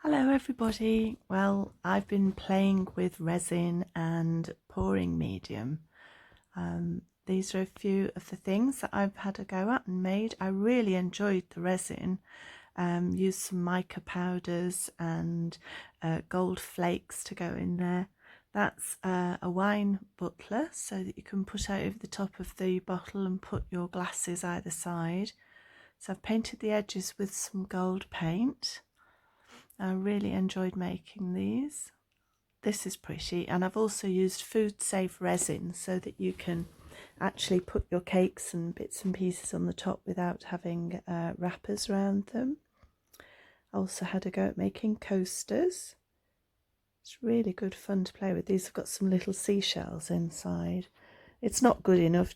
Hello everybody. Well, I've been playing with resin and pouring medium. These are a few of the things that I've had a go at and made. I really enjoyed the resin. Used some mica powders and gold flakes to go in there. That's a wine butler so that you can put over the top of the bottle and put your glasses either side. So I've painted the edges with some gold paint. I really enjoyed making these. This is pretty, and I've also used food safe resin so that you can actually put your cakes and bits and pieces on the top without having wrappers around them. I also had a go at making coasters. It's really good fun to play with. These have got some little seashells inside. It's not good enough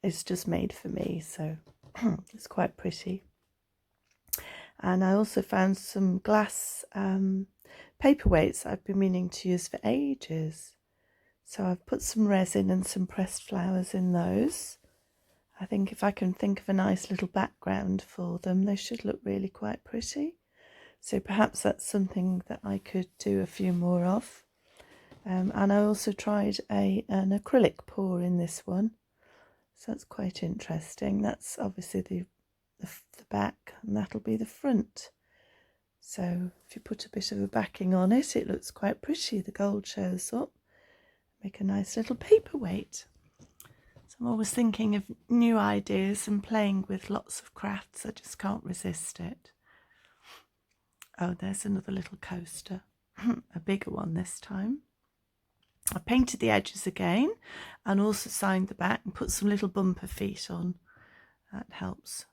it's just made for me, so it's quite pretty. And I also found some glass paperweights I've been meaning to use for ages. So I've put some resin and some pressed flowers in those. I think if I can think of a nice little background for them, they should look really quite pretty. So perhaps that's something that I could do a few more of. And I also tried an acrylic pour in this one. So that's quite interesting. That's obviously the back, and that'll be the front. So if you put a bit of a backing on it, it looks quite pretty. The gold shows up. Make a nice little paperweight. So I'm always thinking of new ideas and playing with lots of crafts. I just can't resist it. Oh, there's another little coaster, a bigger one this time. I painted the edges again and also signed the back and put some little bumper feet on. That helps.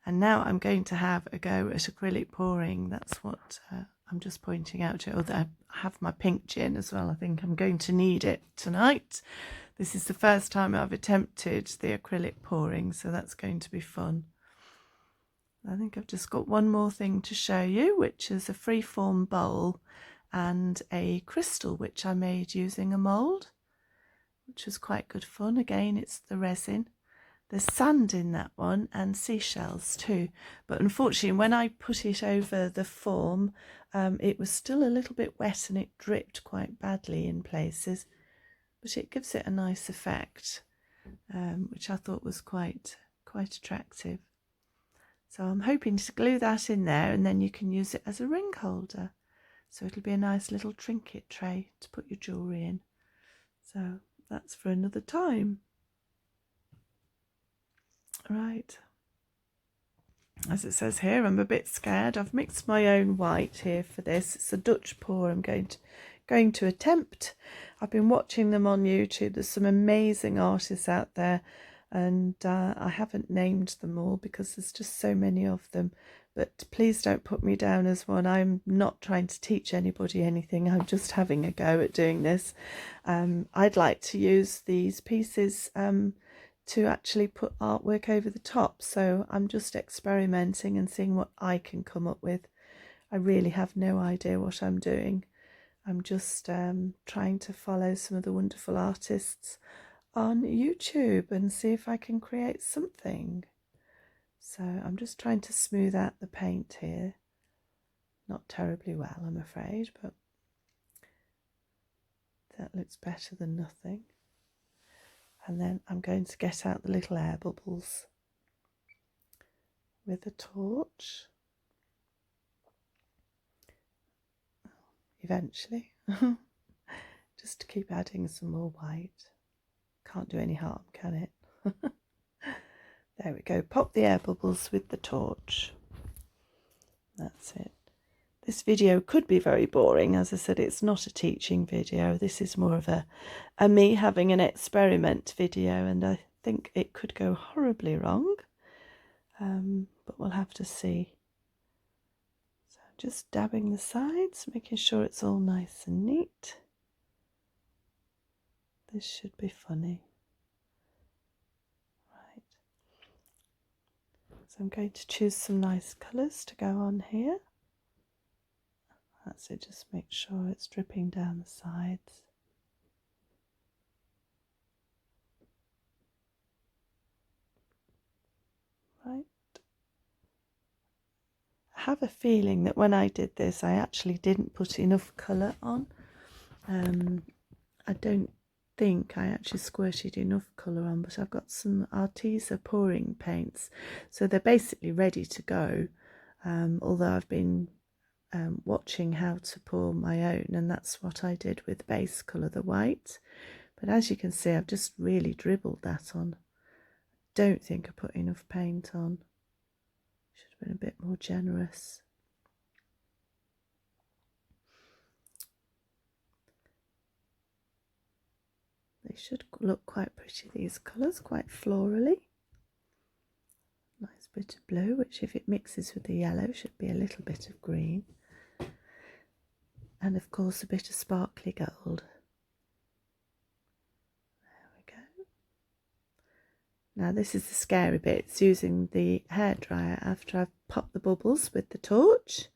And now I'm going to have a go at acrylic pouring. That's what I'm just pointing out to you. Oh, I have my pink gin as well. I think I'm going to need it tonight. This is the first time I've attempted the acrylic pouring, so that's going to be fun. I think I've just got one more thing to show you, which is a freeform bowl and a crystal which I made using a mould, which was quite good fun. Again, it's the resin. There's sand in that one and seashells too, but unfortunately when I put it over the form it was still a little bit wet and it dripped quite badly in places, but it gives it a nice effect, which I thought was quite attractive. So I'm hoping to glue that in there and then you can use it as a ring holder, so it'll be a nice little trinket tray to put your jewellery in. So that's for another time. Right, as it says here, I'm a bit scared. I've mixed my own white here for this. It's a Dutch pour I'm going to attempt. I've been watching them on YouTube. There's some amazing artists out there, and I haven't named them all because there's just so many of them. But please don't put me down as one. I'm not trying to teach anybody anything. I'm just having a go at doing this. I'd like to use these pieces to actually put artwork over the top, so I'm just experimenting and seeing what I can come up with. I really have no idea what I'm doing. I'm just trying to follow some of the wonderful artists on YouTube and see if I can create something. So I'm just trying to smooth out the paint here. Not terribly well, I'm afraid, but that looks better than nothing. And then I'm going to get out the little air bubbles with a torch. Eventually. Just to keep adding some more white. Can't do any harm, can it? There we go. Pop the air bubbles with the torch. That's it. This video could be very boring. As I said, it's not a teaching video. This is more of a me having an experiment video, and I think it could go horribly wrong. But we'll have to see. So just dabbing the sides, making sure it's all nice and neat. This should be funny. Right. So I'm going to choose some nice colours to go on here. That's it, just make sure it's dripping down the sides. Right. have a feeling that when I did this, I actually didn't put enough colour on. I don't think I actually squirted enough colour on, but I've got some Arteza pouring paints, so they're basically ready to go. Although I've been watching how to pour my own, and that's what I did with the base colour, the white. But as you can see, I've just really dribbled that on. Don't think I put enough paint on. Should have been a bit more generous. They should look quite pretty, these colours, quite florally. Nice bit of blue, which if it mixes with the yellow should be a little bit of green. And of course a bit of sparkly gold. There we go. Now this is the scary bit. It's using the hairdryer after I've popped the bubbles with the torch.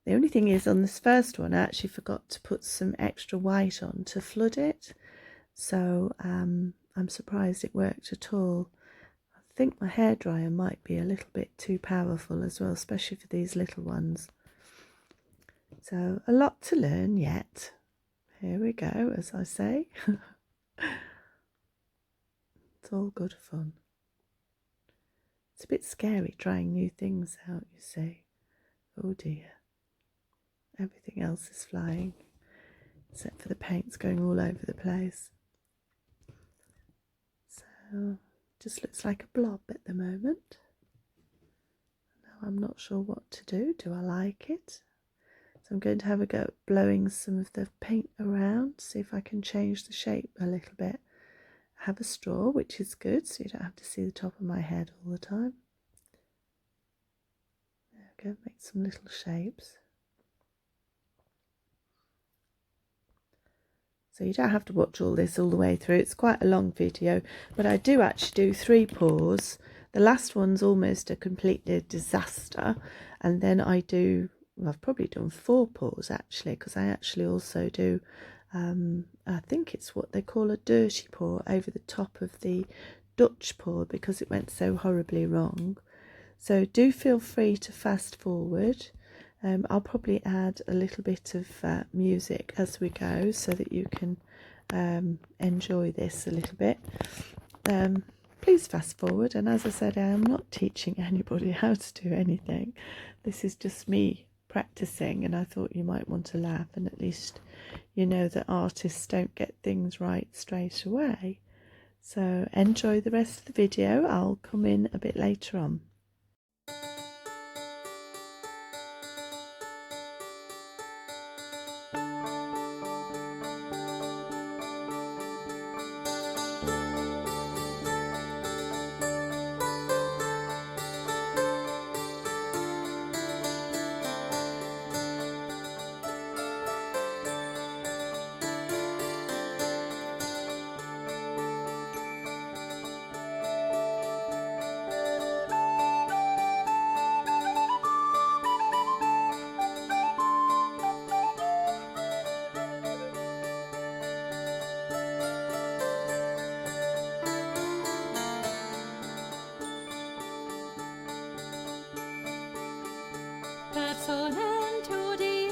The only thing is, on this first one I actually forgot to put some extra white on to flood it. So I'm surprised it worked at all. I think my hairdryer might be a little bit too powerful as well, especially for these little ones. So a lot to learn yet. Here we go, as I say. It's all good fun. It's a bit scary trying new things out, you see. Oh dear. Everything else is flying, except for the paint's going all over the place. So, just looks like a blob at the moment. Now I'm not sure what to do. Do I like it? So I'm going to have a go at blowing some of the paint around, see if I can change the shape a little bit. I have a straw, which is good, so you don't have to see the top of my head all the time. There we go, make some little shapes. So you don't have to watch all this all the way through. It's quite a long video, but I do actually do 3 pours. The last one's almost a complete disaster. And then I do, well, I've probably done 4 pours actually, because I actually also do, I think it's what they call a dirty pour over the top of the Dutch pour, because it went so horribly wrong. So do feel free to fast forward. I'll probably add a little bit of music as we go so that you can enjoy this a little bit. Please fast forward, and as I said, I am not teaching anybody how to do anything. This is just me practicing, and I thought you might want to laugh, and at least you know that artists don't get things right straight away. So enjoy the rest of the video. I'll come in a bit later on. Sonento die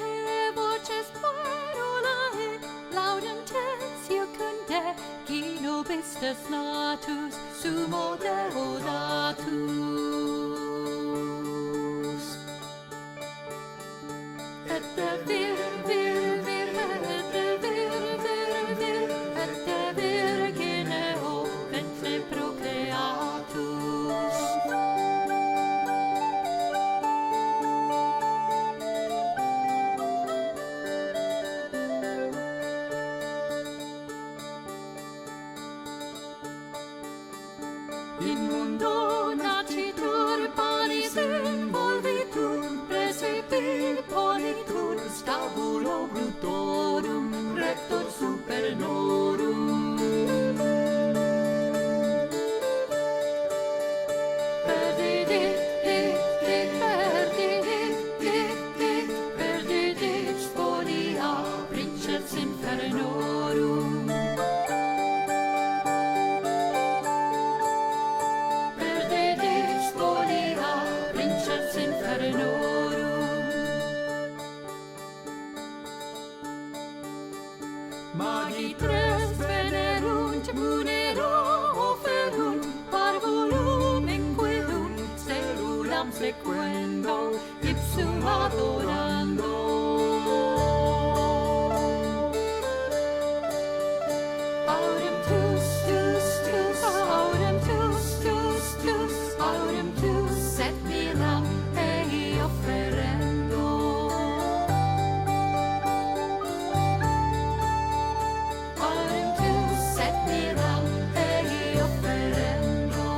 voces parolae, laudem tes iucunde, Gino pistes natus, sumo deodatus. Et de vir, et de vir, et de virgine ventre procreatus. In mundo nacitur panis involvitur, praesipit politur sta Magi tres venerunt munero oferunt parvulum inquilum cerulam sequendo ipsum adorando. Autem tus, tus, tus, autem tus, tus, tus, autem tus et miram ei offerendo. Autem tus et miram ei offerendo.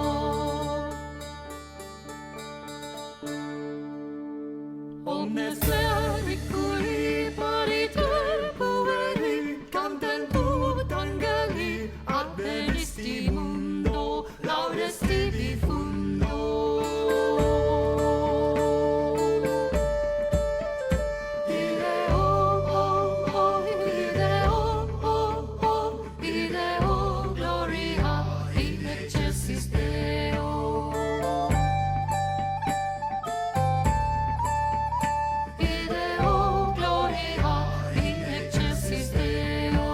Omnes lericuli pariter pueri cantentur angeli advenisti mundo laudes tibi fundo. Ideo, oh, oh, ideo, oh, oh, ideo, gloria in excelsis Deo. Ideo, gloria in excelsis Deo.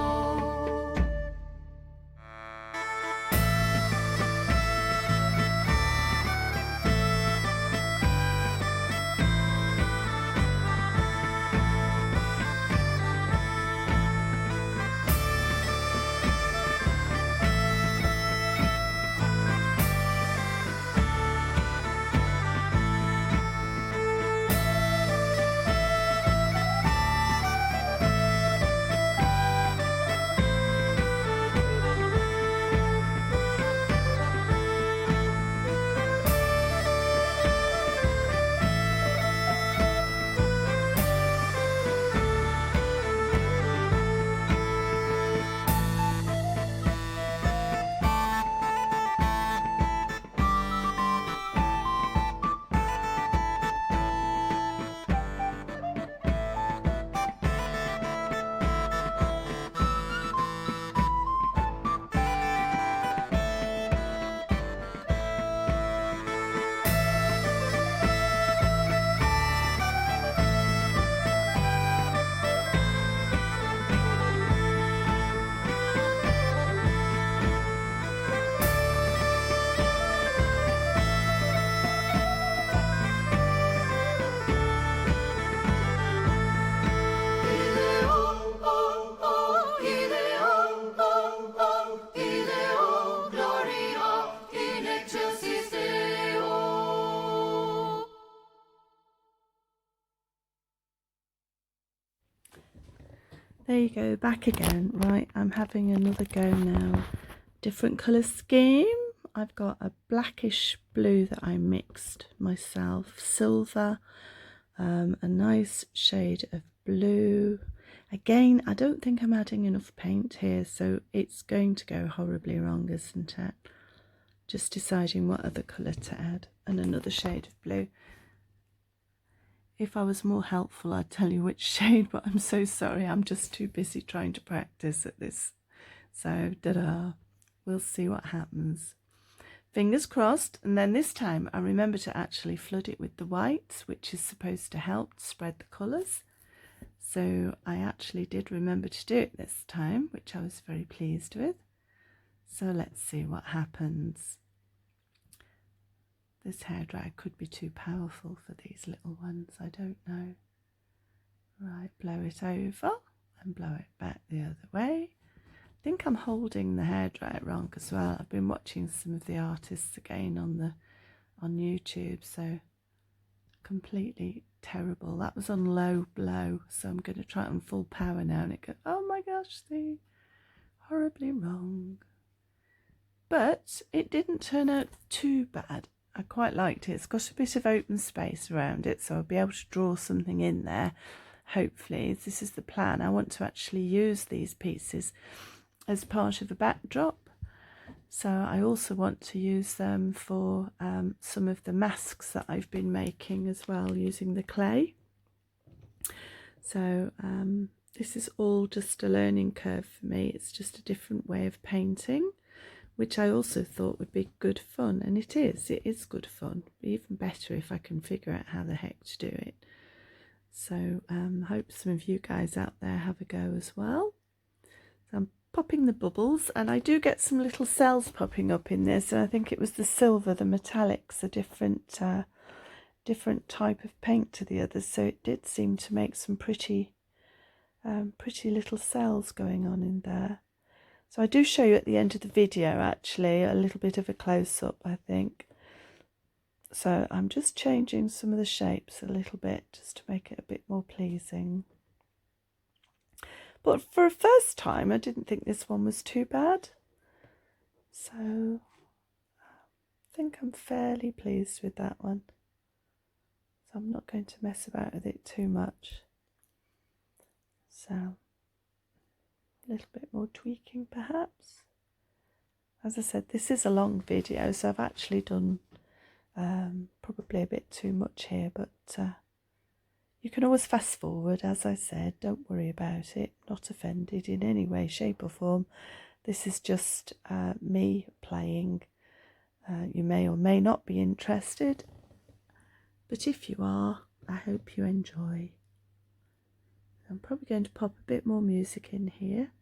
There you go, back again. Right, I'm having another go now. Different colour scheme. I've got a blackish blue that I mixed myself, silver, a nice shade of blue. Again, I don't think I'm adding enough paint here, so it's going to go horribly wrong, isn't it? Just deciding what other colour to add, and another shade of blue. If I was more helpful, I'd tell you which shade, but I'm so sorry. I'm just too busy trying to practice at this. So, ta-da. We'll see what happens. Fingers crossed. And then this time, I remember to actually flood it with the whites, which is supposed to help spread the colours. So I actually did remember to do it this time, which I was very pleased with. So let's see what happens. This hairdryer could be too powerful for these little ones, I don't know. Right, blow it over and blow it back the other way. I think I'm holding the hairdryer wrong as well. I've been watching some of the artists again on YouTube, so completely terrible. That was on low blow, so I'm going to try it on full power now, and it goes, oh my gosh, see, horribly wrong. But it didn't turn out too bad. I quite liked it. It's got a bit of open space around it, so I'll be able to draw something in there. Hopefully, this is the plan. I want to actually use these pieces as part of a backdrop. So I also want to use them for some of the masks that I've been making as well, using the clay. So this is all just a learning curve for me. It's just a different way of painting, which I also thought would be good fun, and it is good fun. Even better if I can figure out how the heck to do it. So hope some of you guys out there have a go as well. I'm popping the bubbles, and I do get some little cells popping up in this, and I think it was the silver, the metallics, a different type of paint to the others, so it did seem to make some pretty little cells going on in there. So I do show you at the end of the video actually a little bit of a close-up, I think. So I'm just changing some of the shapes a little bit just to make it a bit more pleasing. But for a first time, I didn't think this one was too bad. So I think I'm fairly pleased with that one. So I'm not going to mess about with it too much. So a little bit more tweaking perhaps. As I said, this is a long video, so I've actually done probably a bit too much here, but you can always fast forward, as I said. Don't worry about it. Not offended in any way, shape or form. This is just me playing. You may or may not be interested, but if you are, I hope you enjoy. I'm probably going to pop a bit more music in here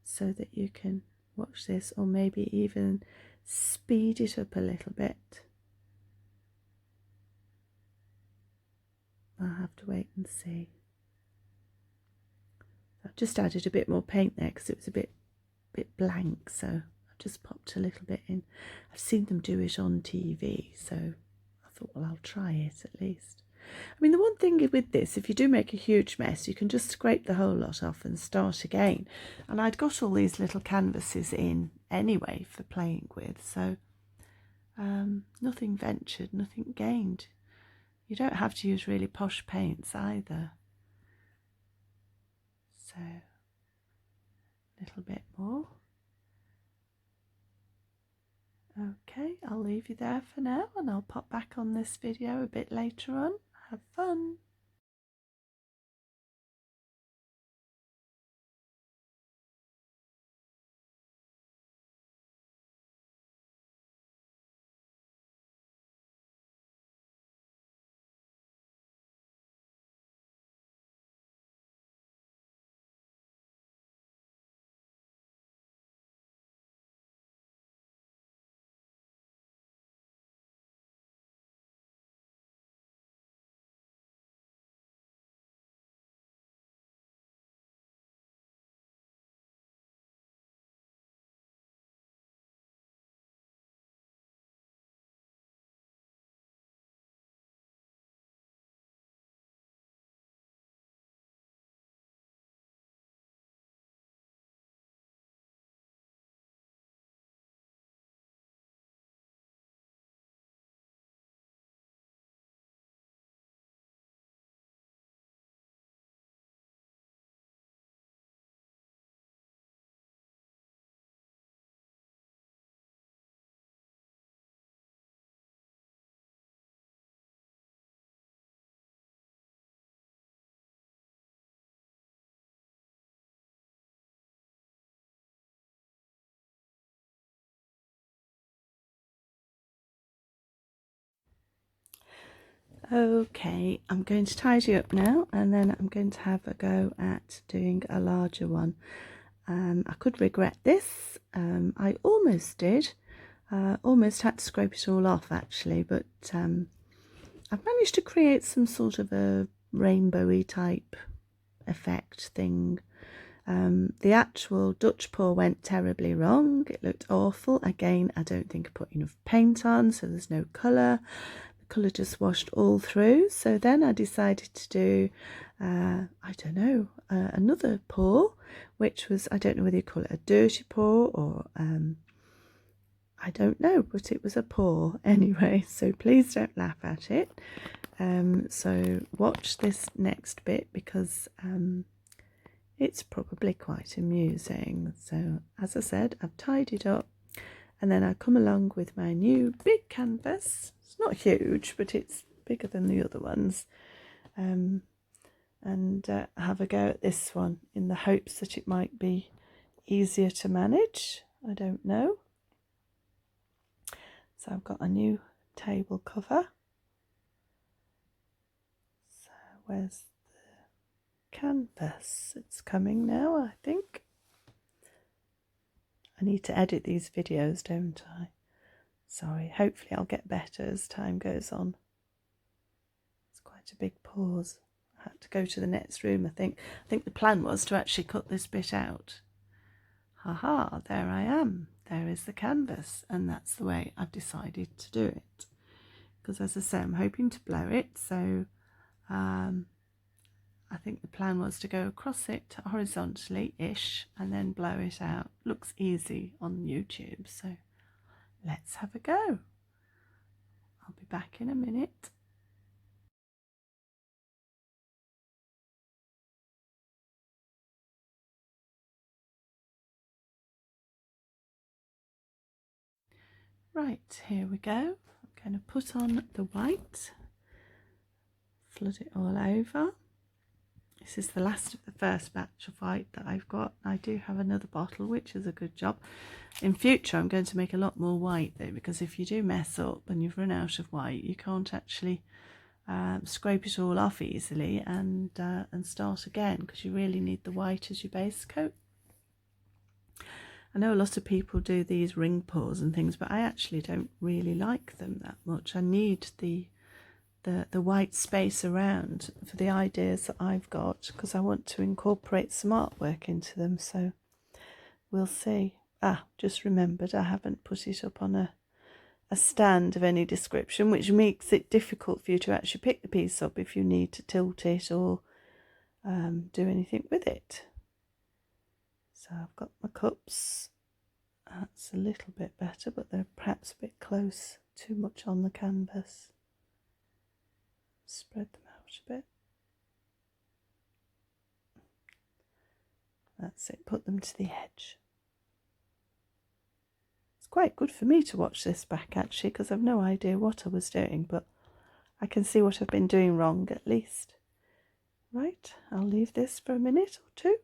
so that you can watch this, or maybe even speed it up a little bit. I'll have to wait and see. I've just added a bit more paint there because it was a bit blank, so I've just popped a little bit in. I've seen them do it on TV, so I thought, well, I'll try it at least. I mean, the one thing with this, if you do make a huge mess, you can just scrape the whole lot off and start again. And I'd got all these little canvases in anyway for playing with, so nothing ventured, nothing gained. You don't have to use really posh paints either. So, a little bit more. Okay, I'll leave you there for now, and I'll pop back on this video a bit later on. Have fun! Okay, I'm going to tidy up now, and then I'm going to have a go at doing a larger one. I could regret this. I almost did. Almost had to scrape it all off actually, but I've managed to create some sort of a rainbowy type effect thing. The actual Dutch pour went terribly wrong. It looked awful. Again, I don't think I put enough paint on, so there's no colour. The colour just washed all through. So then I decided to do, I don't know, another pour, which was, I don't know whether you call it a dirty pour or I don't know, but it was a pour anyway, so please don't laugh at it. So watch this next bit because it's probably quite amusing. So as I said, I've tidied up, and then I come along with my new big canvas. It's not huge, but it's bigger than the other ones, and have a go at this one in the hopes that it might be easier to manage. I don't know. So I've got a new table cover. So where's the canvas. It's coming now, I think. I need to edit these videos, don't I? Sorry, hopefully I'll get better as time goes on. It's quite a big pause. I had to go to the next room, I think. I think the plan was to actually cut this bit out. Haha, there I am. There is the canvas, and that's the way I've decided to do it. Because as I say, I'm hoping to blow it, so I think the plan was to go across it horizontally-ish and then blow it out. Looks easy on YouTube, so let's have a go. I'll be back in a minute. Right, here we go. I'm going to put on the white, flood it all over. This is the last of the first batch of white that I've got. I do have another bottle, which is a good job. In future, I'm going to make a lot more white though, because if you do mess up and you've run out of white, you can't actually scrape it all off easily and start again, because you really need the white as your base coat. I know a lot of people do these ring pours and things, but I actually don't really like them that much. I need the white space around for the ideas that I've got, because I want to incorporate some artwork into them, so we'll see. Just remembered I haven't put it up on a stand of any description, which makes it difficult for you to actually pick the piece up if you need to tilt it or do anything with it. So I've got my cups. That's a little bit better, but they're perhaps a bit close, too much on the canvas. Spread them out a bit. That's it, put them to the edge. It's quite good for me to watch this back actually, because I've no idea what I was doing, but I can see what I've been doing wrong at least. Right, I'll leave this for a minute or two.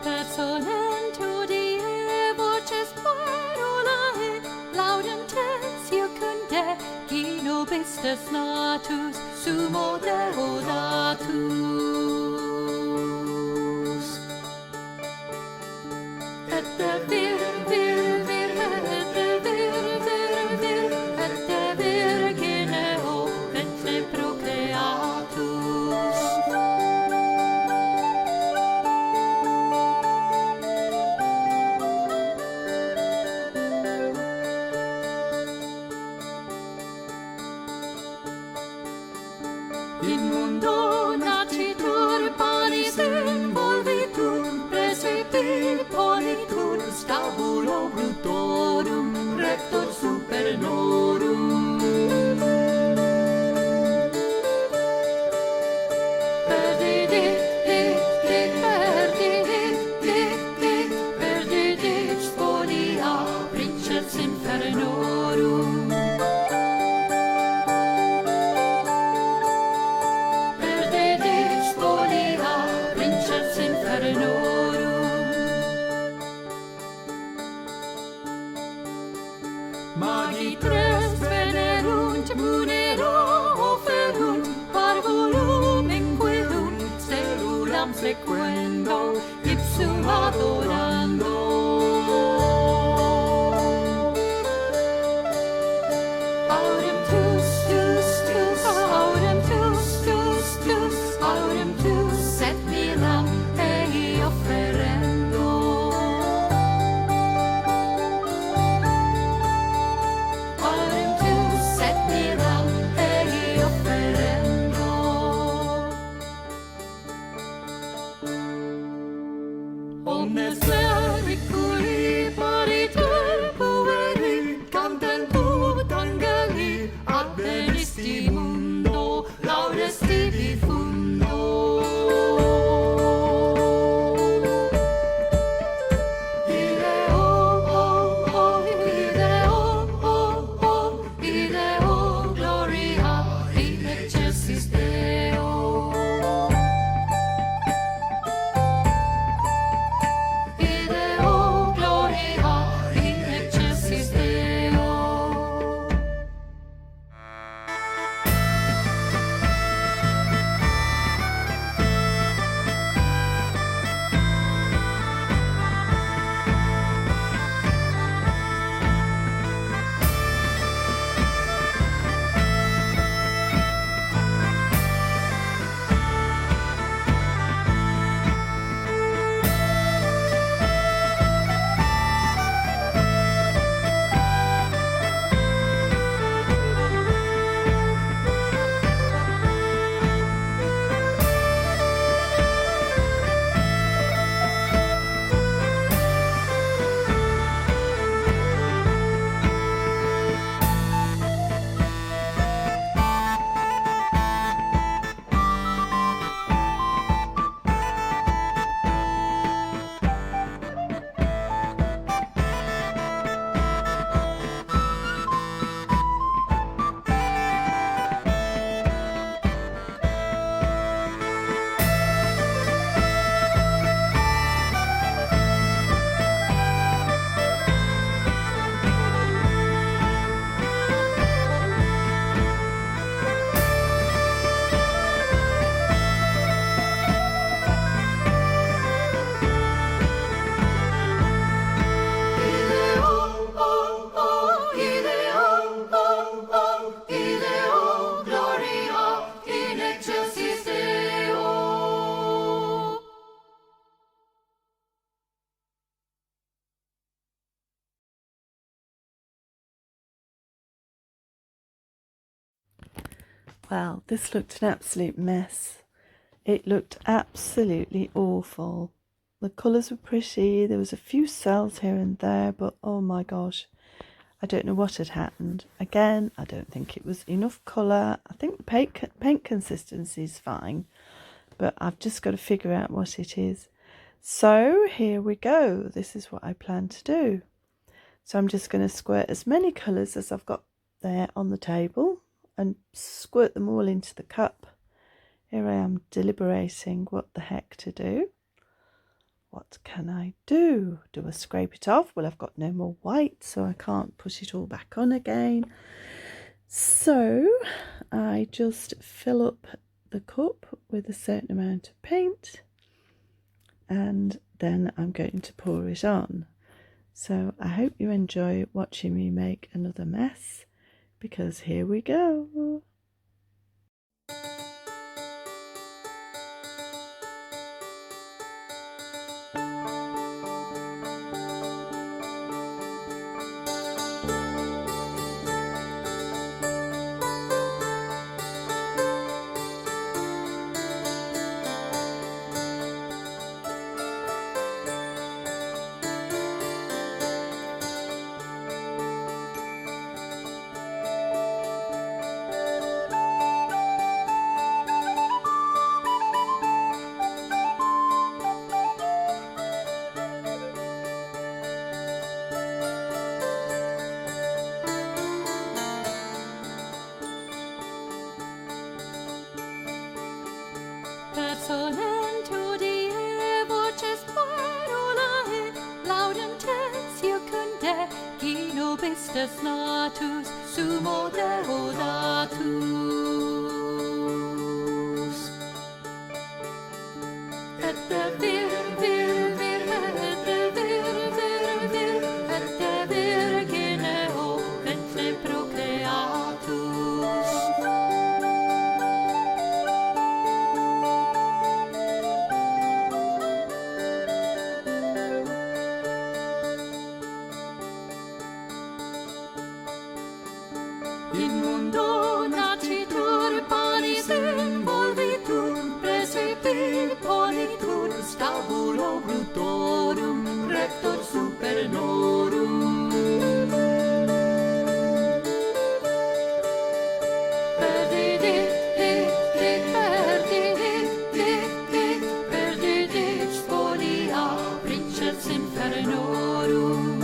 Personen die vårtes parolae, laudentes iucunde, gino bistes natus, sumo deodatus. Et de vir, et de vir, et de virgineo, et de procreatus. In mundo nacitur panis involvitur, praesipit ponitur, stabulo brutorum, rector super norum. Perdidit spolia, princeps infernorum. Magitres venerunt, munero offerunt, parvulum inquirunt, cellulam sequendo, ipsum adorando. Aurem tus, aurem tus, aurem tus, et miram ei offerendo. Aurem tus, Well, this looked an absolute mess. It looked absolutely awful. The colours were pretty, there was a few cells here and there, but oh my gosh, I don't know what had happened. Again, I don't think it was enough colour. I think the paint consistency is fine, but I've just got to figure out what it is. So here we go. This is what I plan to do. So I'm just going to squirt as many colours as I've got there on the table and squirt them all into the cup. Here I am deliberating what the heck to do. What can I do? Do I scrape it off? Well, I've got no more white, so I can't put it all back on again. So I just fill up the cup with a certain amount of paint, and then I'm going to pour it on. So I hope you enjoy watching me make another mess, because here we go. Personen tudie voces parolae, laudem tes iucunde, qui nobistes natus, sumo deodatus. Et de vir, et de vir, et de virgineo, ventre procreatus. In mundo nacitur panis involvitur, praesipit politur, stabulo brutorum, rector super norum. Perdidit spolia, princeps infernorum.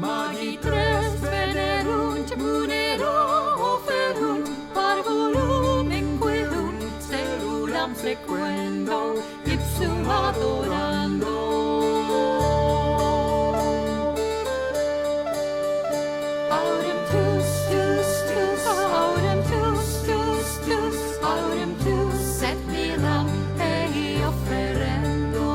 Magitres venerunt, munero oferunt, parvulum inquirunt, cellulam sequendo, ipsum adorando. Audem tus, audem tus, audem tus, et miram ei offerendo.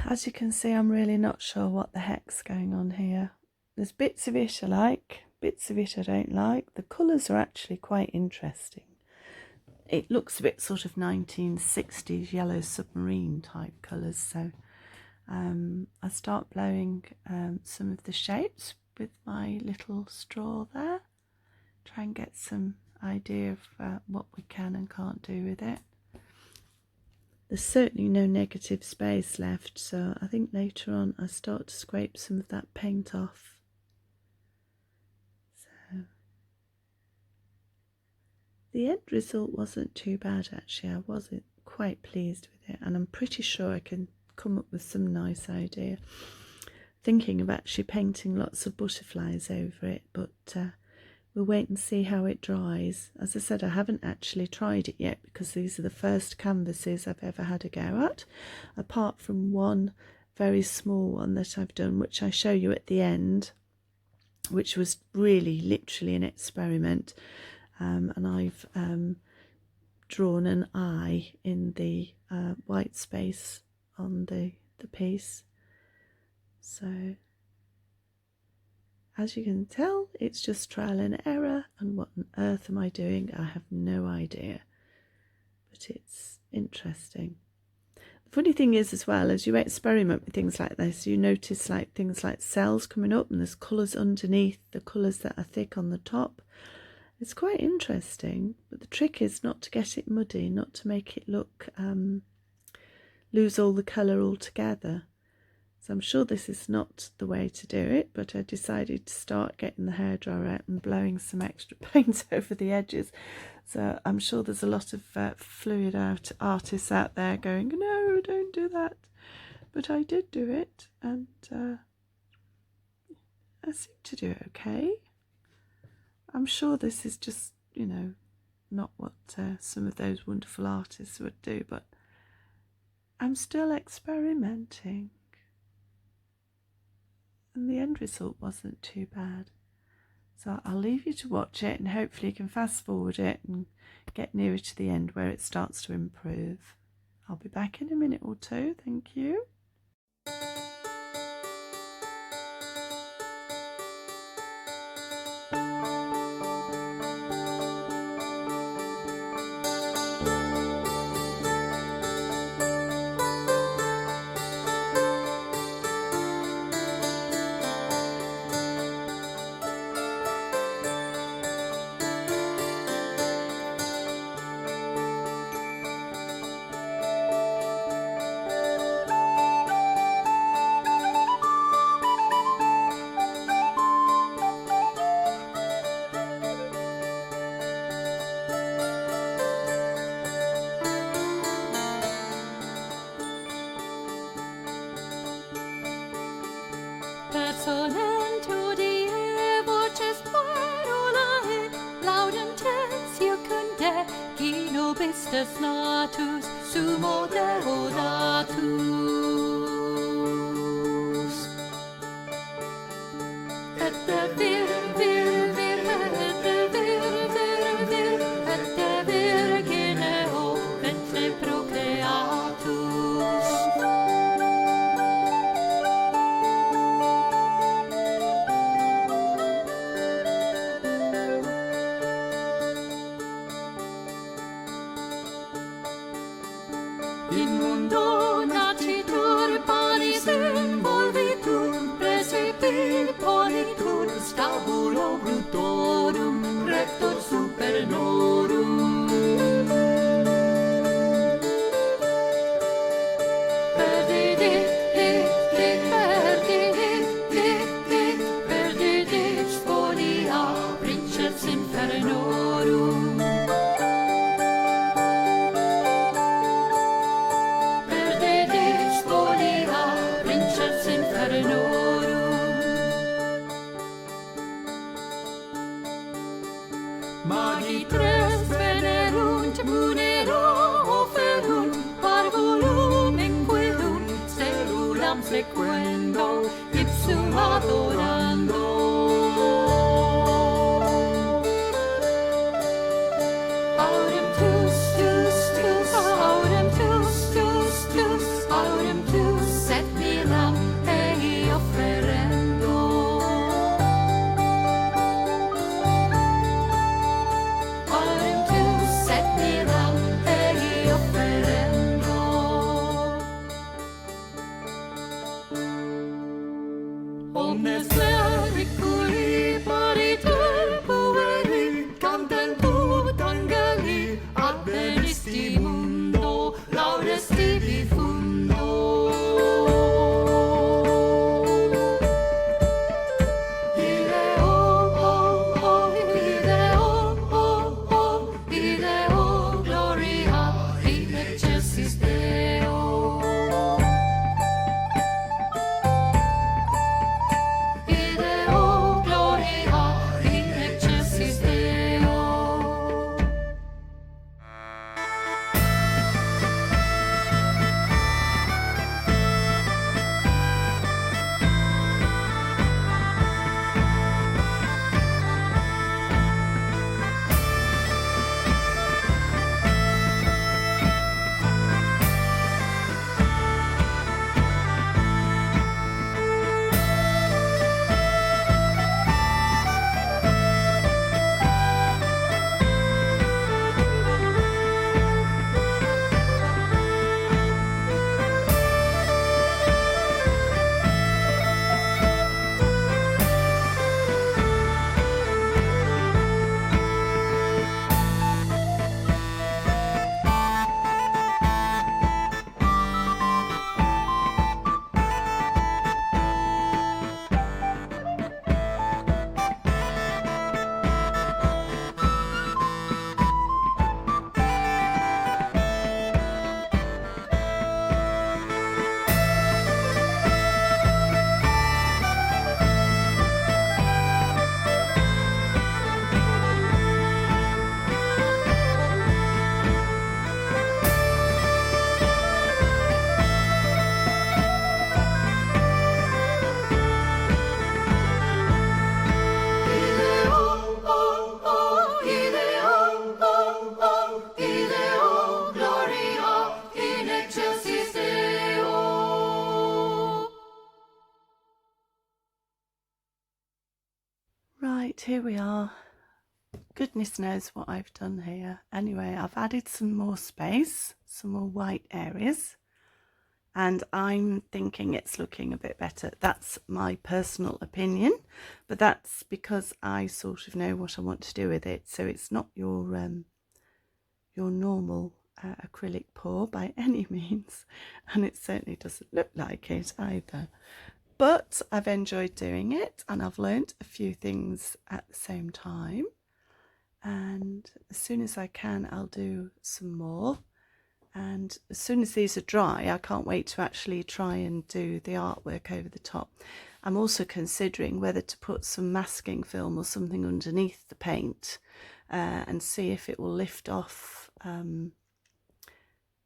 as you can see, I'm really not sure what the heck's going on here. There's bits of it I like, bits of it I don't like. The colours are actually quite interesting. It looks a bit sort of 1960s yellow submarine type colours, so I start blowing some of the shapes with my little straw there. Try and get some idea of what we can and can't do with it. There's certainly no negative space left, so I think later on I start to scrape some of that paint off. So the end result wasn't too bad actually. I wasn't quite pleased with it, and I'm pretty sure I can come up with some nice idea. Thinking of actually painting lots of butterflies over it, but we'll wait and see how it dries. As I said, I haven't actually tried it yet because these are the first canvases I've ever had a go at, apart from one very small one that I've done, which I show you at the end, which was really literally an experiment. And I've drawn an eye in the white space on the piece. So as you can tell, it's just trial and error, and what on earth am I doing? I have no idea, but it's interesting. The funny thing is as well, as you experiment with things like this, you notice like things like cells coming up, and there's colours underneath, the colours that are thick on the top. It's quite interesting, but the trick is not to get it muddy, not to make it look lose all the colour altogether. So I'm sure this is not the way to do it, but I decided to start getting the hairdryer out and blowing some extra paint over the edges. So I'm sure there's a lot of fluid artists out there going, no, don't do that. But I did do it, and I seem to do it okay. I'm sure this is just, you know, not what some of those wonderful artists would do, but I'm still experimenting. And the end result wasn't too bad. So I'll leave you to watch it, and hopefully you can fast forward it and get nearer to the end where it starts to improve. I'll be back in a minute or two. Thank you. Personento die voces parolae, laudem tens iacunde, qui nobistes natus, sumo deodatus. Et de vir, et de vir, et de virgineo, ventre procreatus. In mundo nacitur panis involvitur, praesipit politur, stabulo brutorum, rector super norum. Perdidit spolia, princeps infernorum. Magi tres venerunt, munero oferunt, parvulum inquidunt, cellulam sequendo, ipsum adorando. Audem tus, audem tus, audem tus, set me omnes periculi paritur pueri, cantem ut angeli, advenisti mundo, laudes tibi fundo. Right, here we are. Goodness knows what I've done here. Anyway, I've added some more space, some more white areas, and I'm thinking it's looking a bit better. That's my personal opinion, but that's because I sort of know what I want to do with it. So it's not your normal acrylic pour by any means, and it certainly doesn't look like it either. But I've enjoyed doing it, and I've learnt a few things at the same time. And as soon as I can, I'll do some more. And as soon as these are dry, I can't wait to actually try and do the artwork over the top. I'm also considering whether to put some masking film or something underneath the paint and see if it will lift off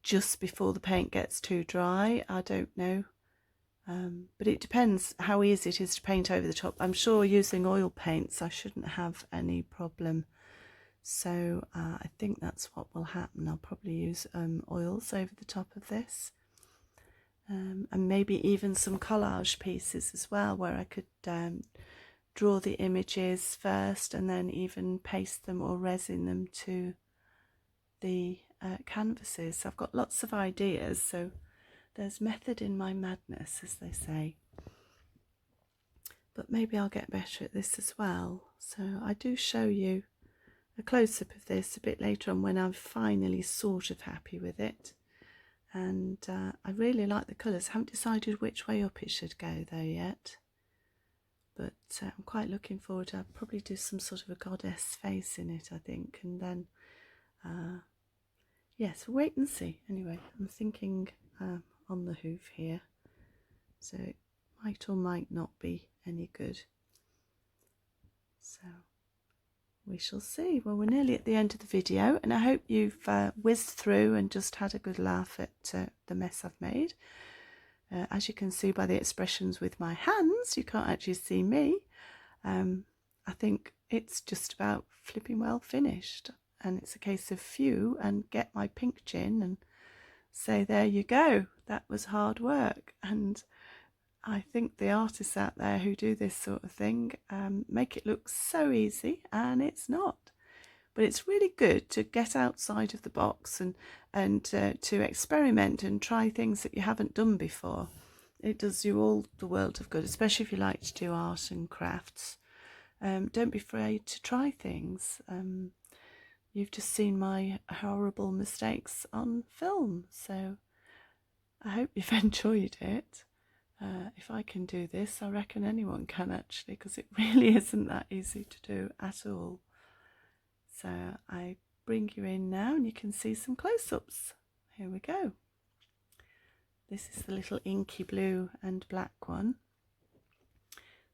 just before the paint gets too dry. I don't know. But it depends how easy it is to paint over the top. I'm sure using oil paints I shouldn't have any problem. So I think that's what will happen. I'll probably use oils over the top of this. And maybe even some collage pieces as well, where I could draw the images first and then even paste them or resin them to the canvases. I've got lots of ideas, so there's method in my madness, as they say. But maybe I'll get better at this as well. So I do show you a close-up of this a bit later on when I'm finally sort of happy with it. And I really like the colours. I haven't decided which way up it should go though yet. But I'm quite looking forward to it. I'll probably do some sort of a goddess face in it, I think. And then, yes, we'll wait and see. Anyway, I'm thinking on the hoof here. So it might or might not be any good. So we shall see. Well, we're nearly at the end of the video, and I hope you've whizzed through and just had a good laugh at the mess I've made. As you can see by the expressions with my hands, you can't actually see me. I think it's just about flipping well finished, and it's a case of phew and get my pink chin and say there you go, that was hard work. And I think the artists out there who do this sort of thing make it look so easy, and it's not. But it's really good to get outside of the box and to experiment and try things that you haven't done before. It does you all the world of good, especially if you like to do art and crafts. Don't be afraid to try things. You've just seen my horrible mistakes on film, so I hope you've enjoyed it. If I can do this, I reckon anyone can actually, because it really isn't that easy to do at all. So I bring you in now and you can see some close-ups. Here we go. This is the little inky blue and black one.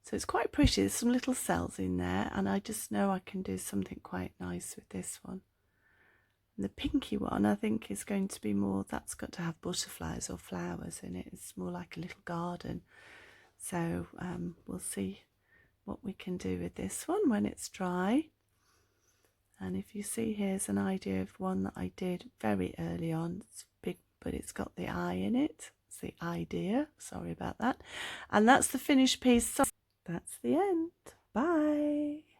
So it's quite pretty. There's some little cells in there, and I just know I can do something quite nice with this one. And the pinky one I think is going to be more, that's got to have butterflies or flowers in it. It's more like a little garden. So we'll see what we can do with this one when it's dry. And if you see, here's an idea of one that I did very early on. It's big, but it's got the eye in it. It's the idea. Sorry about that. And that's the finished piece. So that's the end. Bye.